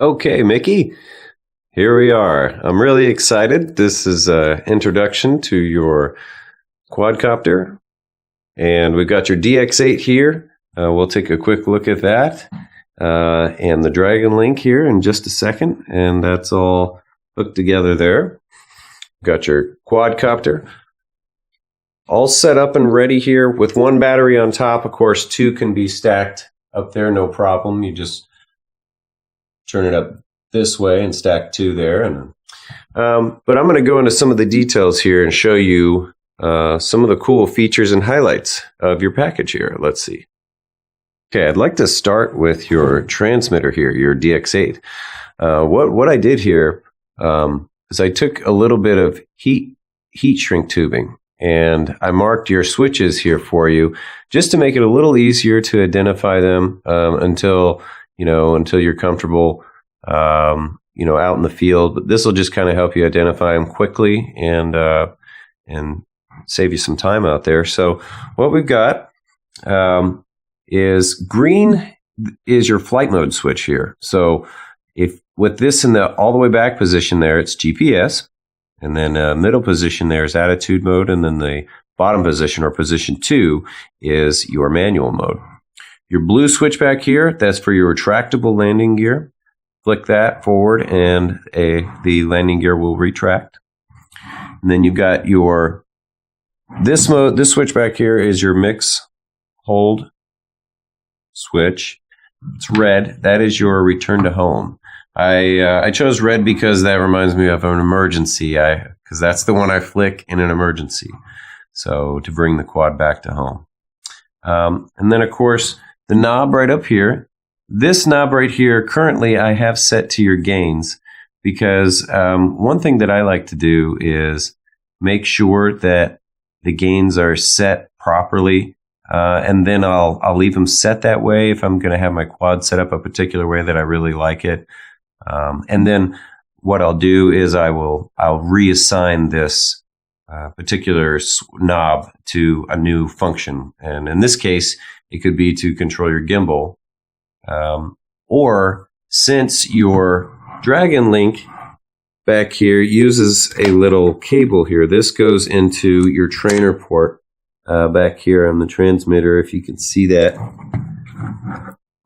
Okay, Mickey, here we are. I'm really excited. This is an introduction to your quadcopter, and we've got your DX8 here. We'll take a quick look at that and the Dragon Link here in just a second, and that's all hooked together there. Got your quadcopter all set up and ready here with one battery on top. Of course, two can be stacked up there, no problem. You just turn it up this way and stack two there. But I'm going to go into some of the details here and show you some of the cool features and highlights of your package here. Let's see. Okay, I'd like to start with your transmitter here, your DX8. What I did here is I took a little bit of heat shrink tubing, and I marked your switches here for you just to make it a little easier to identify them until you're comfortable, out in the field. But this will just kind of help you identify them quickly and save you some time out there. So what we've got is green is your flight mode switch here. So if with this in the all the way back position there, it's GPS, and then middle position there is attitude mode, and then the bottom position or position 2 is your manual mode. Your blue switch back here, that's for your retractable landing gear. Flick that forward and the landing gear will retract. And then you've got your, this switch back here is your mix hold switch. It's red. That is your return to home. I chose red because that reminds me of an emergency. Because that's the one I flick in an emergency. So to bring the quad back to home. And then of course, the knob right up here, this knob right here, currently I have set to your gains because one thing that I like to do is make sure that the gains are set properly, and then I'll leave them set that way if I'm going to have my quad set up a particular way that I really like it. And then what I'll do is I'll reassign this particular knob to a new function, and in this case, it could be to control your gimbal, or since your Dragon Link back here uses a little cable here, this goes into your trainer port back here on the transmitter. If you can see that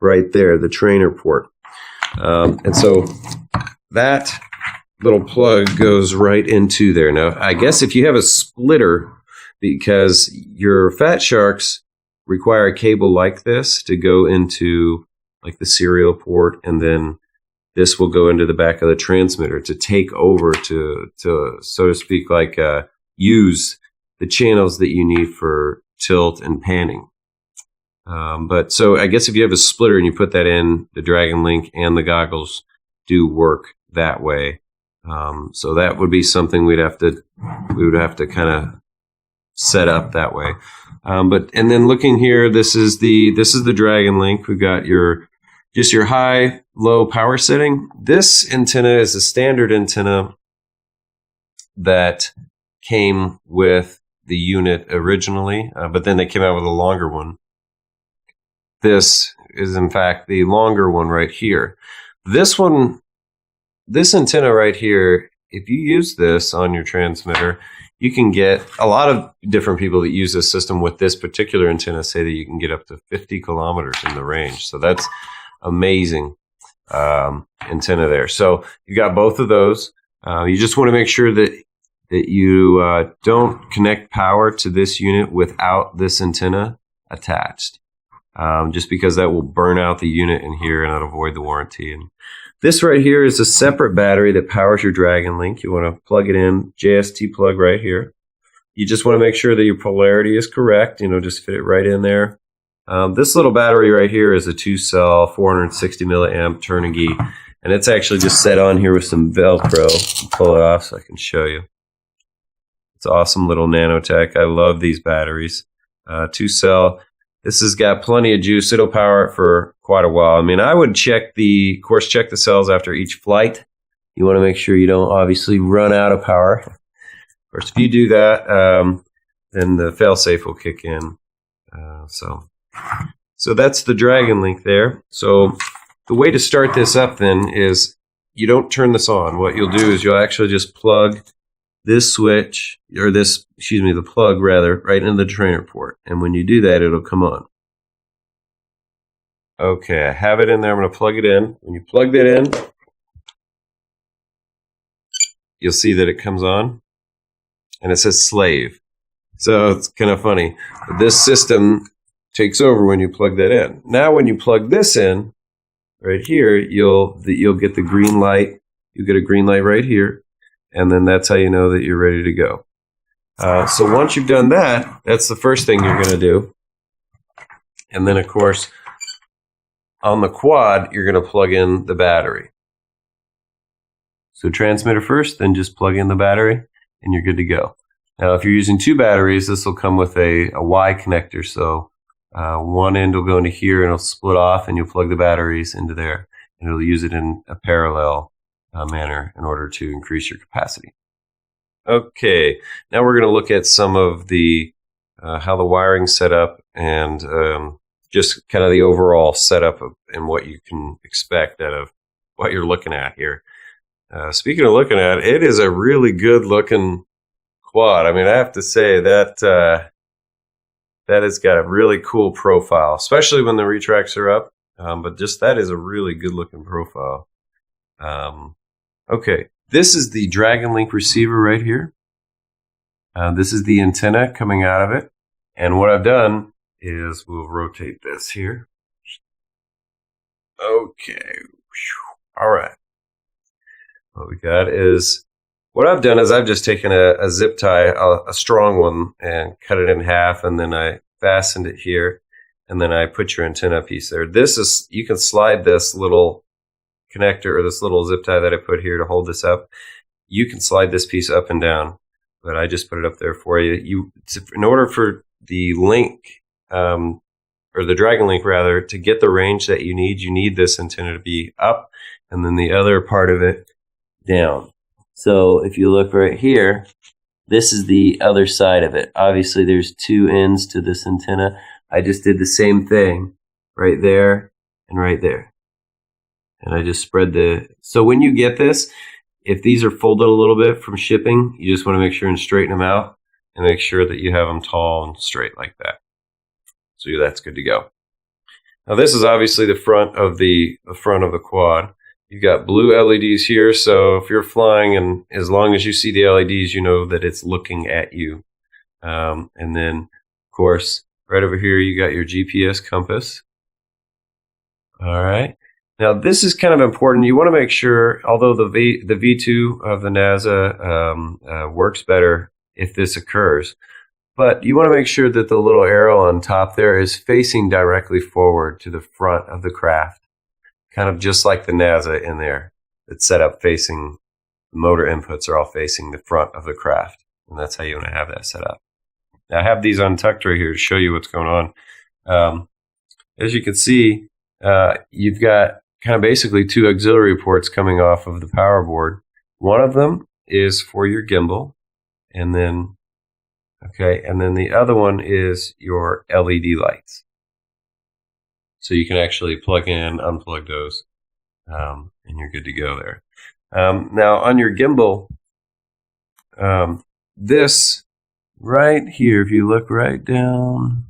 right there, the trainer port. And so that little plug goes right into there. Now, I guess if you have a splitter, because your Fat Sharks require a cable like this to go into like the serial port, and then this will go into the back of the transmitter to take over to so to speak, like use the channels that you need for tilt and panning. But so I guess if you have a splitter and you put that in, the Dragon Link and the goggles do work that way. So that would be something we would have to kind of set up that way. And then looking here, this is the Dragon Link. We've got your high, low power setting. This antenna is a standard antenna that came with the unit originally, but then they came out with a longer one. This is in fact the longer one right here. This antenna right here, if you use this on your transmitter, you can get a lot of different people that use this system with this particular antenna say that you can get up to 50 kilometers in the range. So that's amazing antenna there. So you got both of those. You just want to make sure that you don't connect power to this unit without this antenna attached, just because that will burn out the unit in here and it'll void the warranty. And this right here is a separate battery that powers your Dragon Link. You want to plug it in, JST plug right here. You just want to make sure that your polarity is correct. Just fit it right in there. This little battery right here is a 2-cell, 460 milliamp Turnigy, and it's actually just set on here with some Velcro. I'll pull it off so I can show you. It's awesome little nanotech. I love these batteries. 2-cell. This has got plenty of juice. It'll power it for quite a while. I mean, I would check the cells after each flight. You want to make sure you don't obviously run out of power. Of course, if you do that, then the failsafe will kick in. So that's the Dragon Link there. So the way to start this up then is you don't turn this on. What you'll do is you'll actually just plug this switch, or this, excuse me, the plug rather, right into the trainer port. And when you do that, it'll come on. Okay, I have it in there. I'm going to plug it in. When you plug that in, you'll see that it comes on. And it says slave. So it's kind of funny. This system takes over when you plug that in. Now when you plug this in, right here, you'll get the green light. You get a green light right here. And then that's how you know that you're ready to go. So once you've done that, that's the first thing you're going to do. And then, of course, on the quad, you're going to plug in the battery. So transmitter first, then just plug in the battery, and you're good to go. Now, if you're using two batteries, this will come with a Y connector. So one end will go into here, and it'll split off, and you'll plug the batteries into there. And it'll use it in a parallel manner in order to increase your capacity. Okay, now we're going to look at some of the how the wiring's set up, and just kind of the overall setup and what you can expect out of what you're looking at here. Speaking of looking at, it is a really good looking quad. I mean, I have to say that that has got a really cool profile, especially when the RetraX are up. But just that is a really good looking profile. Okay, this is the Dragon Link receiver right here. This is the antenna coming out of it. And what I've done is we'll rotate this here. Okay. All right. What we got is, what I've done is I've just taken a zip tie, a strong one, and cut it in half, and then I fastened it here, and then I put your antenna piece there. This is, you can slide this little connector or this little zip tie that I put here to hold this up. You can slide this piece up and down, but I just put it up there for you. In order for the link, or the Dragon Link rather, to get the range that you need this antenna to be up, and then the other part of it down. So if you look right here, this is the other side of it. Obviously there's two ends to this antenna. I just did the same thing right there and right there. And I just spread so when you get this, if these are folded a little bit from shipping, you just want to make sure and straighten them out and make sure that you have them tall and straight like that. So that's good to go. Now this is obviously the front of the quad. You've got blue LEDs here, so if you're flying and as long as you see the LEDs, you know that it's looking at you. And then, of course, right over here you got your GPS compass. All right. Now this is kind of important. You want to make sure, although the V2 of the NASA works better if this occurs, but you want to make sure that the little arrow on top there is facing directly forward to the front of the craft. Kind of just like the NASA in there. It's set up facing, the motor inputs are all facing the front of the craft. And that's how you want to have that set up. Now I have these untucked right here to show you what's going on. As you can see, you've got kind of basically two auxiliary ports coming off of the power board. One of them is for your gimbal, and then the other one is your LED lights. So you can actually plug in, unplug those, and you're good to go there. Now on your gimbal, this right here, if you look right down,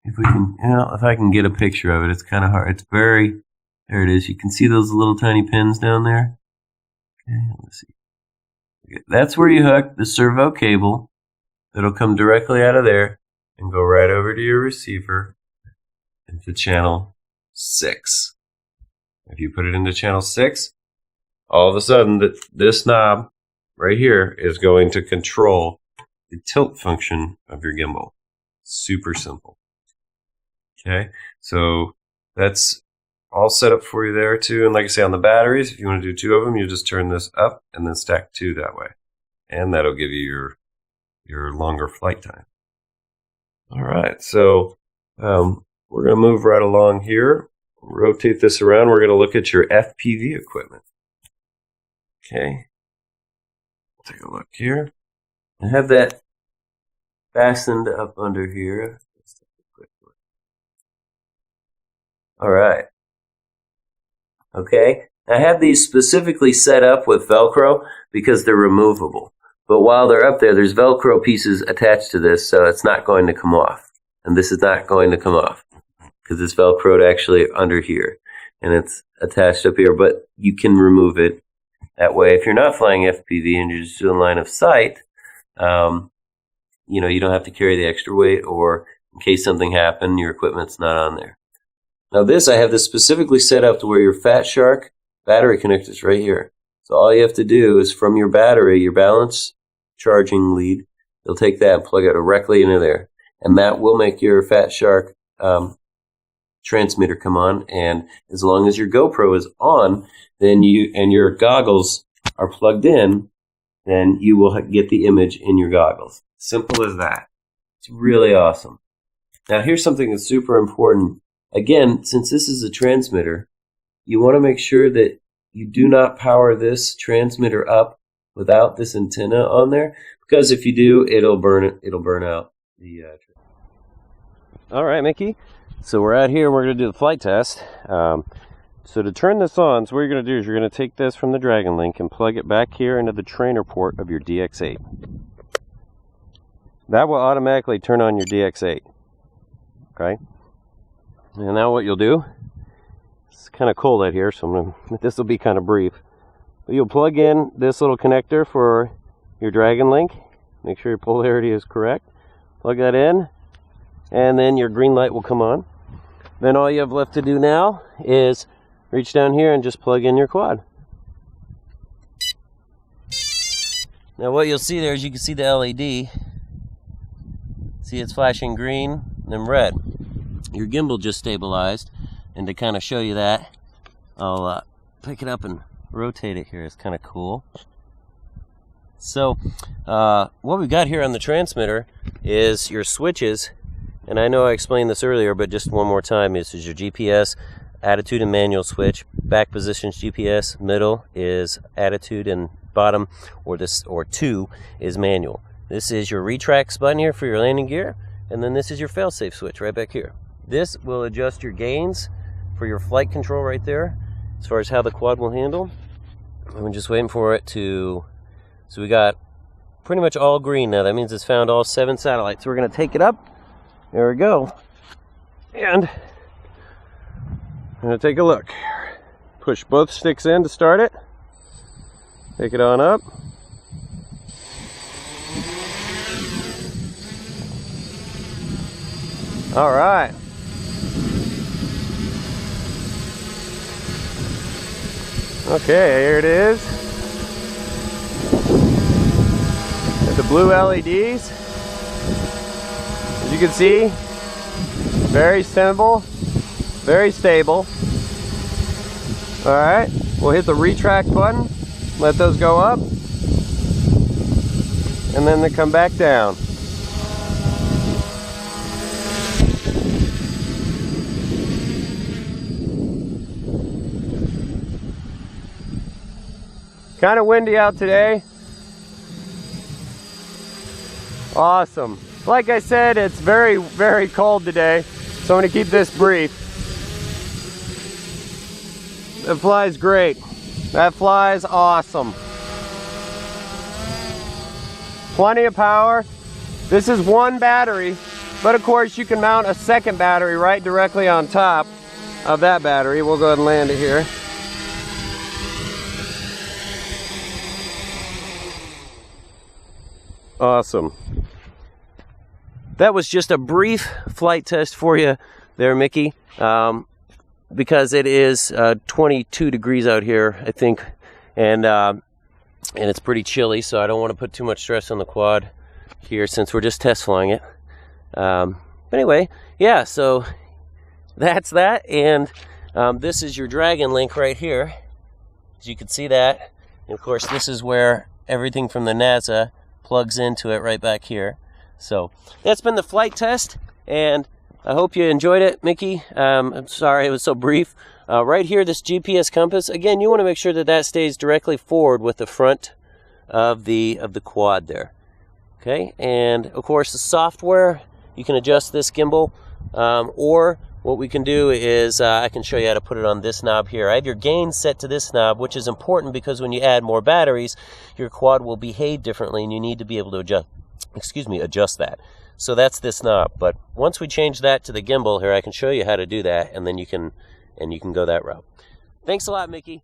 if we can, if I can get a picture of it, it's kind of hard. It's very, there it is. You can see those little tiny pins down there. Okay, let's see. Okay, that's where you hook the servo cable. It'll come directly out of there and go right over to your receiver into channel 6. If you put it into channel 6, all of a sudden this knob right here is going to control the tilt function of your gimbal. Super simple. Okay, so that's all set up for you there too. And like I say, on the batteries, if you want to do 2 of them, you just turn this up and then stack 2 that way. And that'll give you your longer flight time. All right, so we're going to move right along here. Rotate this around. We're going to look at your FPV equipment. Okay, take a look here. I have that fastened up under here. All right. Okay, I have these specifically set up with Velcro because they're removable. But while they're up there, there's Velcro pieces attached to this, so it's not going to come off. And this is not going to come off because it's Velcroed actually under here. And it's attached up here, but you can remove it that way. If you're not flying FPV and you're just doing line of sight, you know, you don't have to carry the extra weight, or in case something happened, your equipment's not on there. Now this, I have this specifically set up to where your Fat Shark battery connector is right here. So all you have to do is from your battery, your balance charging lead, you'll take that and plug it directly into there. And that will make your Fat Shark transmitter come on. And as long as your GoPro is on, then your goggles are plugged in, then you will get the image in your goggles. Simple as that. It's really awesome. Now here's something that's super important. Again, since this is a transmitter, you want to make sure that you do not power this transmitter up without this antenna on there, because if you do, it'll burn out the All right, Mickey. So we're out here, we're going to do the flight test. So to turn this on, so what you're going to do is you're going to take this from the Dragon Link and plug it back here into the trainer port of your DX8. That will automatically turn on your DX8. Okay? And now what you'll do, it's kind of cold out here, so this will be kind of brief. But you'll plug in this little connector for your Dragon Link. Make sure your polarity is correct. Plug that in, and then your green light will come on. Then all you have left to do now is reach down here and just plug in your quad. Now what you'll see there is you can see the LED. See, it's flashing green and then red. Your gimbal just stabilized, and to kind of show you that, I'll pick it up and rotate it here. It's kind of cool. So what we've got here on the transmitter is your switches, and I know I explained this earlier, but just one more time, this is your GPS, attitude and manual switch. Back positions GPS, middle is attitude, and bottom or 2 is manual. This is your RetraX button here for your landing gear, and then this is your failsafe switch right back here. This will adjust your gains for your flight control right there, as far as how the quad will handle. I'm just waiting for it to, so we got pretty much all green now. That means it's found all 7 satellites. So we're going to take it up. There we go. And I'm going to take a look. Push both sticks in to start it. Take it on up. All right. Okay, here it is. Got the blue LEDs. As you can see, very simple, very stable. All right, we'll hit the RetraX button, let those go up, and then they come back down. Kind of windy out today. Awesome. Like I said, it's very, very cold today, so I'm going to keep this brief. It flies great. That flies awesome. Plenty of power. This is one battery, but of course you can mount a second battery right directly on top of that battery. We'll go ahead and land it here. Awesome. That was just a brief flight test for you there, Mickey, because it is 22 degrees out here, I think, and it's pretty chilly, so I don't want to put too much stress on the quad here since we're just test flying it. But anyway, yeah, so that's that, and this is your Dragon Link right here. As you can see that, and of course this is where everything from the NASA plugs into it right back here. So that's been the flight test, and I hope you enjoyed it, Mickey. I'm sorry it was so brief. Right here, this GPS compass, again, you want to make sure that that stays directly forward with the front of the quad there. Okay, and of course the software, you can adjust this gimbal, or what we can do is I can show you how to put it on this knob here. I have your gain set to this knob, which is important because when you add more batteries, your quad will behave differently, and you need to be able to adjust that. So that's this knob. But once we change that to the gimbal here, I can show you how to do that, and then you can go that route. Thanks a lot, Mickey.